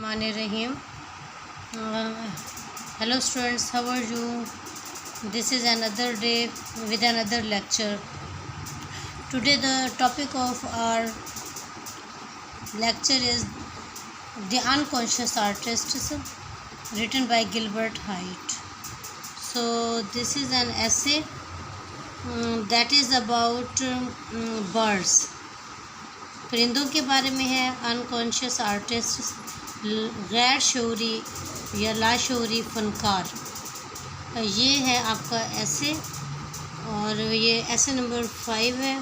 Bismillahirrahmanirrahim. Hello students, how are you? This is another day with another lecture. Today the topic of our lecture is The Unconscious Artists, written by Gilbert Haidt. So this is an essay that is about birds. परिंदों के बारे में है. Unconscious artist, गैर शऊरी या लाशऊरी फ़नकार. ये है आपका ऐसे, और ये ऐसे नंबर 5 है,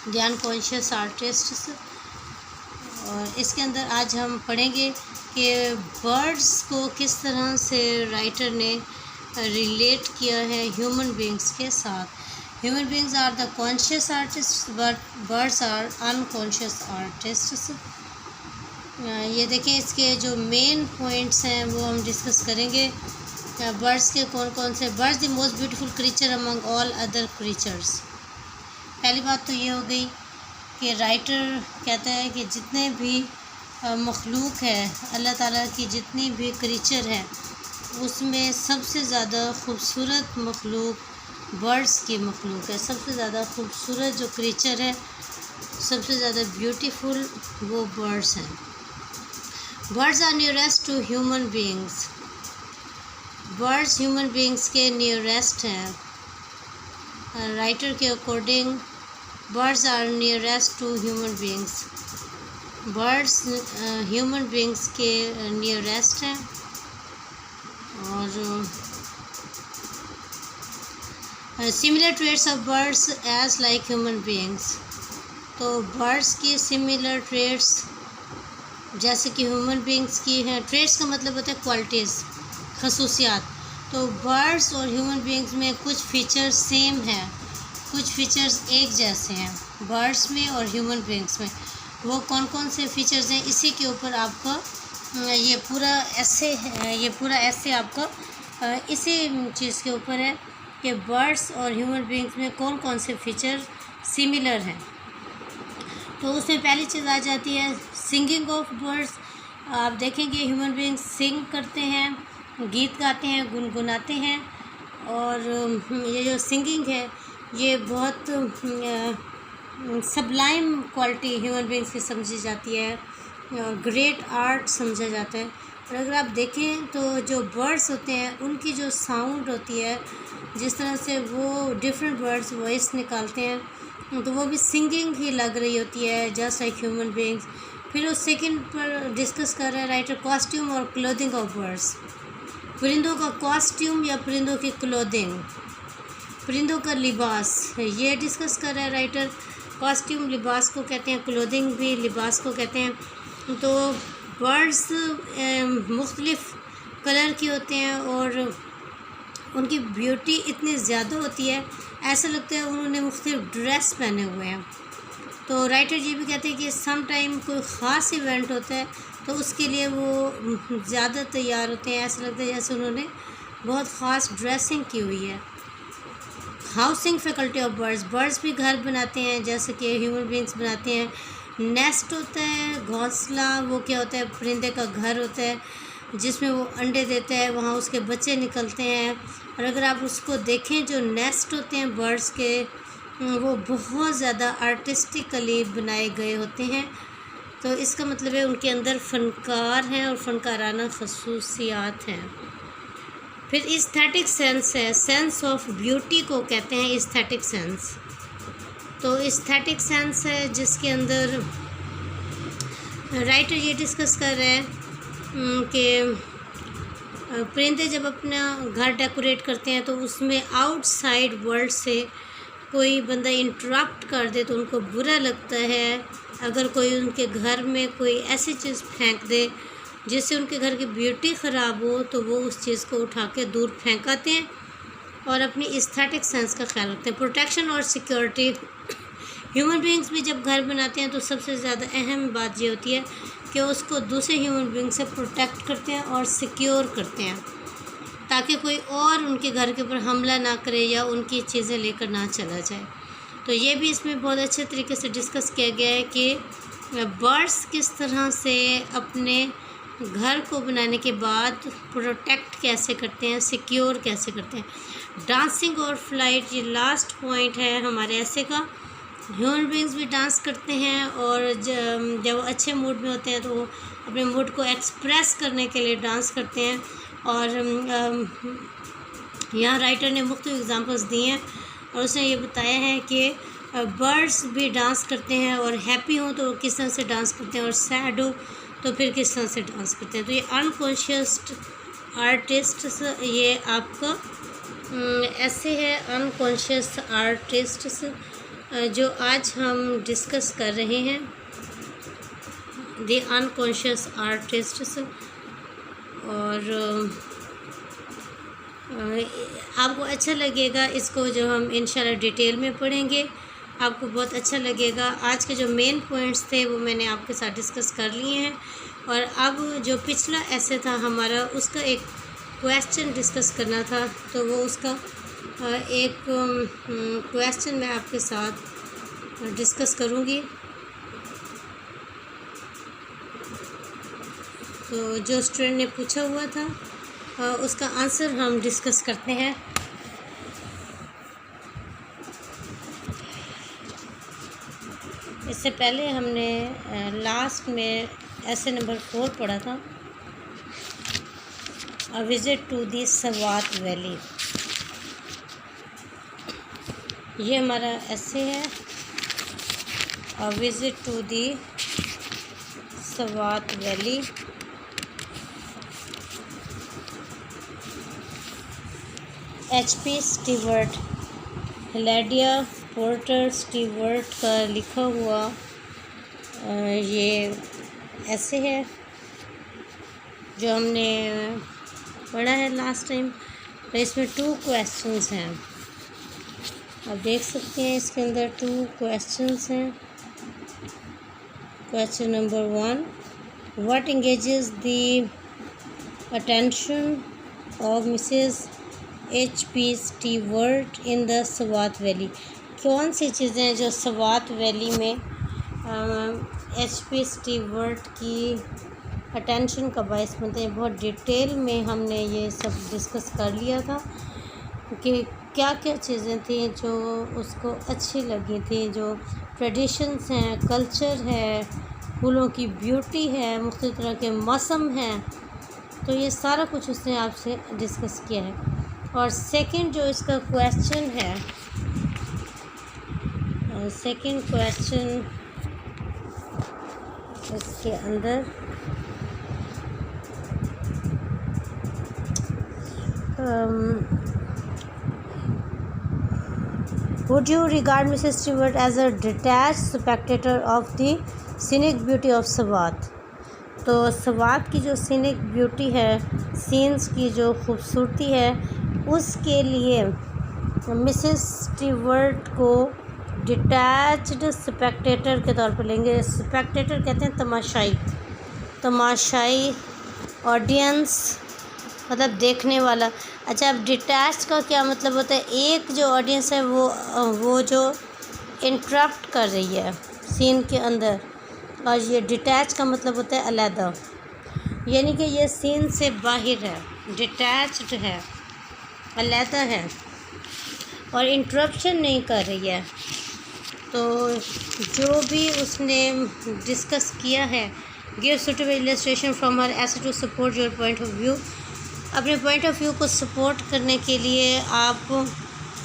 द अनकॉन्शियस आर्टिस्ट. और इसके अंदर आज हम पढ़ेंगे कि बर्ड्स को किस तरह से राइटर ने रिलेट किया है ह्यूमन बींग्स के साथ. Human beings are the conscious artists, but birds are unconscious artists. ये देखें, इसके जो मेन पॉइंट्स हैं वो हम डिस्कस करेंगे. बर्ड्स के कौन कौन से. Birds the most beautiful creature among all other creatures. पहली बात तो ये हो गई कि राइटर कहता है कि जितने भी मखलूक है, अल्लाह ताला की जितनी भी क्रीचर हैं, उसमें सबसे ज़्यादा खूबसूरत मखलूक बर्ड्स की मखलूक है. सबसे ज़्यादा खूबसूरत जो क्रीचर है, सबसे ज़्यादा ब्यूटीफुल वो बर्ड्स हैं. Birds are nearest to human beings. Birds human beings के नियरेस्ट हैं. राइटर के according birds are nearest to human beings. Birds human beings के नियरेस्ट हैं. और similar traits of birds as like human beings. तो birds की similar traits जैसे कि ह्यूमन बींग्स की हैं. ट्रेट्स का मतलब होता है क्वालिटीज़, खसूसियात. तो बर्ड्स और ह्यूमन बींग्स में कुछ फीचर्स सेम हैं, कुछ फीचर्स एक जैसे हैं बर्ड्स में और ह्यूमन बींग्स में. वो कौन कौन से फीचर्स हैं, इसी के ऊपर आपका ये पूरा ऐसे आपका इसी चीज़ के ऊपर है कि बर्ड्स और ह्यूमन बींग्स में कौन कौन से फीचर सिमिलर हैं. तो उसमें पहली चीज़ आ जाती है सिंगिंग ऑफ बर्ड्स. आप देखेंगे ह्यूमन बींग्स सिंग करते हैं, गीत गाते हैं, गुनगुनाते हैं. और ये जो सिंगिंग है ये बहुत सबलाइम क्वालिटी ह्यूमन बींग्स की समझी जाती है, ग्रेट आर्ट समझा जाता है. और अगर आप देखें तो जो बर्ड्स होते हैं उनकी जो साउंड होती है, जिस तरह से वो डिफरेंट बर्ड्स वॉइस निकालते हैं, तो वो भी सिंगिंग ही लग रही होती है, जस्ट लाइक ह्यूमन बींग्स. फिर उस सेकंड पर डिस्कस कर रहे हैं राइटर कॉस्ट्यूम और क्लोथिंग ऑफ बर्ड्स. परिंदों का कॉस्ट्यूम या परिंदों की क्लोथिंग, परिंदों का लिबास, ये डिस्कस कर रहा है राइटर. कॉस्ट्यूम लिबास को कहते हैं, क्लोथिंग भी लिबास को कहते हैं. तो बर्ड्स मुख्तलिफ़ कलर की होते हैं और उनकी ब्यूटी इतनी ज़्यादा होती है, ऐसा लगता है उन्होंने मुख्तलिफ़ ड्रेस पहने हुए हैं. तो राइटर ये भी कहते हैं कि सम टाइम कोई ख़ास इवेंट होता है तो उसके लिए वो ज़्यादा तैयार होते हैं, ऐसा लगता है जैसे उन्होंने बहुत ख़ास ड्रेसिंग की हुई है. Housing faculty of birds. Birds भी घर बनाते हैं जैसे कि ह्यूमन बींग्स बनाते हैं. नेस्ट होता है, घोंसला, वो क्या होता है, परिंदे का घर होता है जिसमें वो अंडे देता है, वहाँ उसके बच्चे निकलते हैं. और अगर आप उसको देखें, जो नेस्ट होते हैं बर्ड्स के, वो बहुत ज़्यादा आर्टिस्टिकली बनाए गए होते हैं. तो इसका मतलब है उनके अंदर फ़नकार हैं और फ़नकाराना खसूसियात हैं. फिर इस्थेटिक सेंस है. सेंस ऑफ ब्यूटी को कहते हैं इस्थेटिक सेंस. तो इस्थेटिक सेंस है जिसके अंदर राइटर ये डिस्कस कर रहे हैं कि परिंदे जब अपना घर डेकोरेट करते हैं तो उसमें आउटसाइड वर्ल्ड से कोई बंदा इंटरप्ट कर दे तो उनको बुरा लगता है. अगर कोई उनके घर में कोई ऐसी चीज़ फेंक दे जिससे उनके घर की ब्यूटी ख़राब हो, तो वो उस चीज़ को उठा के दूर फेंकाते हैं और अपनी एस्थेटिक सेंस का ख्याल रखते हैं. प्रोटेक्शन और सिक्योरिटी. ह्यूमन बींग्स भी जब घर बनाते हैं तो सबसे ज़्यादा अहम बात ये होती है कि उसको दूसरे ह्यूमन बींग से प्रोटेक्ट करते हैं और सिक्योर करते हैं, ताकि कोई और उनके घर के ऊपर हमला ना करे या उनकी चीज़ें लेकर ना चला जाए. तो ये भी इसमें बहुत अच्छे तरीके से डिस्कस किया गया है कि बर्ड्स किस तरह से अपने घर को बनाने के बाद प्रोटेक्ट कैसे करते हैं, सिक्योर कैसे करते हैं। डांसिंग और फ्लाइट, ये लास्ट पॉइंट है हमारे ऐसे का। ह्यूमन बींग्स भी डांस करते हैं और जब वो अच्छे मूड में होते हैं तो वो अपने मूड को एक्सप्रेस करने के लिए डांस करते हैं। और यहाँ राइटर ने मुख्तलिफ एग्जांपल्स दिए हैं और उसने ये बताया है कि बर्ड्स भी डांस करते हैं और हैप्पी हो तो किस तरह से डांस करते हैं और सैड हो तो फिर किस तरह से डांस करते हैं। तो ये अनकॉन्शियस आर्टिस्ट्स, ये आपका ऐसे है अनकॉन्शियस आर्टिस्ट्स जो आज हम डिस्कस कर रहे हैं, द अनकॉन्शियस आर्टिस्ट्स। और आपको अच्छा लगेगा इसको जो हम इंशाल्लाह डिटेल में पढ़ेंगे, आपको बहुत अच्छा लगेगा। आज के जो मेन पॉइंट्स थे वो मैंने आपके साथ डिस्कस कर लिए हैं और अब जो पिछला ऐसे था हमारा उसका एक क्वेश्चन डिस्कस करना था, तो वो उसका एक क्वेश्चन मैं आपके साथ डिस्कस करूँगी। तो जो स्टूडेंट ने पूछा हुआ था उसका आंसर हम डिस्कस करते हैं। इससे पहले हमने लास्ट में ऐसे नंबर 4 पढ़ा था, a visit to the Swat valley. ये हमारा ऐसे है, a visit to the Swat valley. HP Stewart, हिलेडिया पोर्टर स्टीवर्ट का लिखा हुआ ये ऐसे है जो हमने पढ़ा है लास्ट टाइम। तो इसमें 2 क्वेश्चंस हैं, आप देख सकते हैं इसके अंदर 2 क्वेश्चंस हैं। Question number 1, what engages the attention of Mrs HP Stewart in the Swat valley. कौन सी चीज़ें हैं जो सवात वैली में HP स्टीवर्ट की अटेंशन का बायस बनते हैं। बहुत डिटेल में हमने ये सब डिस्कस कर लिया था कि क्या क्या चीज़ें थी जो उसको अच्छी लगी थी, जो ट्रेडिशंस हैं, कल्चर है, फूलों की ब्यूटी है, मुख्तलिफ तरह के मौसम हैं, तो ये सारा कुछ उसने आपसे डिस्कस किया है। और सेकंड जो इसका क्वेश्चन है, सेकंड क्वेश्चन इसके अंदर would you regard Mrs Stewart as a detached spectator of the scenic beauty of Swat. तो सवात की जो सीनिक ब्यूटी है, सीन्स की जो खूबसूरती है, उसके लिए मिसेस स्टीवर्ट को डिटैच्ड स्पेक्टेटर के तौर पर लेंगे। स्पेक्टेटर कहते हैं तमाशाई, तमाशाई ऑडियंस मतलब देखने वाला। अच्छा, अब डिटैच का क्या मतलब होता है? एक जो ऑडियंस है वो जो इंटरप्ट कर रही है सीन के अंदर, और ये डिटैच का मतलब होता है अलहदा, यानी कि ये सीन से बाहर है, डिटैच्ड है, अलहदा है और इंटरप्शन नहीं कर रही है। तो जो भी उसने डिस्कस किया है, give suitable illustration from her essay to support your point of view. अपने पॉइंट ऑफ व्यू को सपोर्ट करने के लिए आप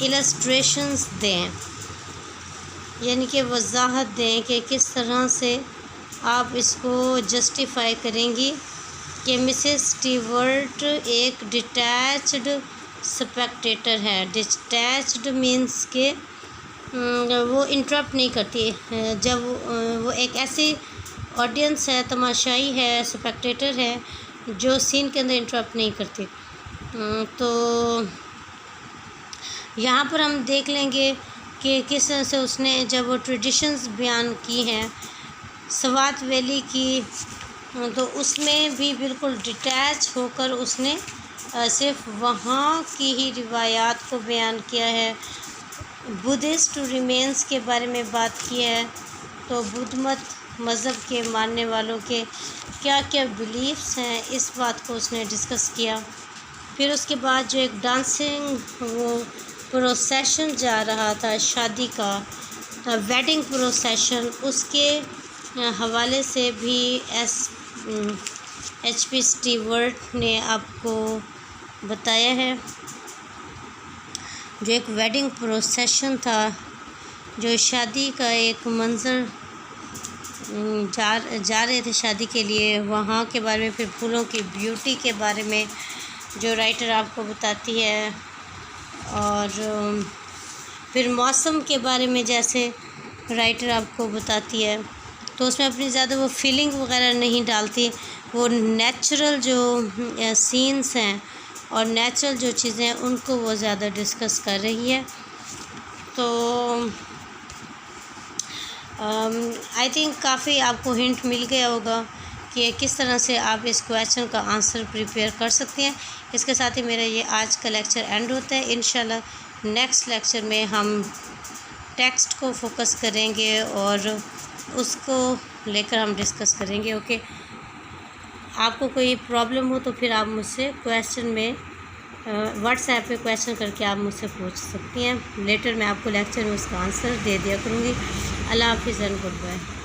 इलस्ट्रेशंस दें, यानी कि वजाहत दें कि किस तरह से आप इसको जस्टिफाई करेंगी कि मिसेस स्टीवर्ट एक डिटैच्ड स्पेक्टेटर है। डिटैच्ड मीन्स के वो इंटरप्ट नहीं करती, जब वो एक ऐसी ऑडियंस है, तमाशाई है, स्पेक्टेटर है जो सीन के अंदर इंटरप्ट नहीं करती। तो यहाँ पर हम देख लेंगे कि किस तरह से उसने जब वो ट्रेडिशंस बयान की हैं सवात वैली की, तो उसमें भी बिल्कुल डिटैच होकर उसने सिर्फ वहाँ की ही रिवायात को बयान किया है। बुद्धिस्ट रिमेन्स के बारे में बात की है, तो बुद्ध मत मज़हब के मानने वालों के क्या क्या बिलीफ्स हैं, इस बात को उसने डिस्कस किया। फिर उसके बाद जो एक डांसिंग वो प्रोसेशन जा रहा था शादी का, वेडिंग प्रोसेशन, उसके हवाले से भी HP स्टीवर्ट ने आपको बताया है। जो एक वेडिंग प्रोसेशन था, जो शादी का एक मंज़र जा रहे थे शादी के लिए, वहाँ के बारे में, फिर फूलों की ब्यूटी के बारे में जो राइटर आपको बताती है, और फिर मौसम के बारे में जैसे राइटर आपको बताती है, तो उसमें अपनी ज़्यादा वो फीलिंग वगैरह नहीं डालती, वो नेचुरल जो सीन्स हैं और नेचुरल जो चीज़ें हैं उनको वो ज़्यादा डिस्कस कर रही है। तो आई थिंक काफ़ी आपको हिंट मिल गया होगा कि किस तरह से आप इस क्वेश्चन का आंसर प्रिपेयर कर सकते हैं। इसके साथ ही मेरा ये आज का लेक्चर एंड होता है। इंशाल्लाह नेक्स्ट लेक्चर में हम टेक्स्ट को फोकस करेंगे और उसको लेकर हम डिस्कस करेंगे। ओके, आपको कोई प्रॉब्लम हो तो फिर आप मुझसे क्वेश्चन में व्हाट्सएप पे क्वेश्चन करके आप मुझसे पूछ सकती हैं। लेटर मैं आपको लेक्चर में उसका आंसर दे दिया करूँगी। अल्लाह हाफिज़ एंड गुड बाय।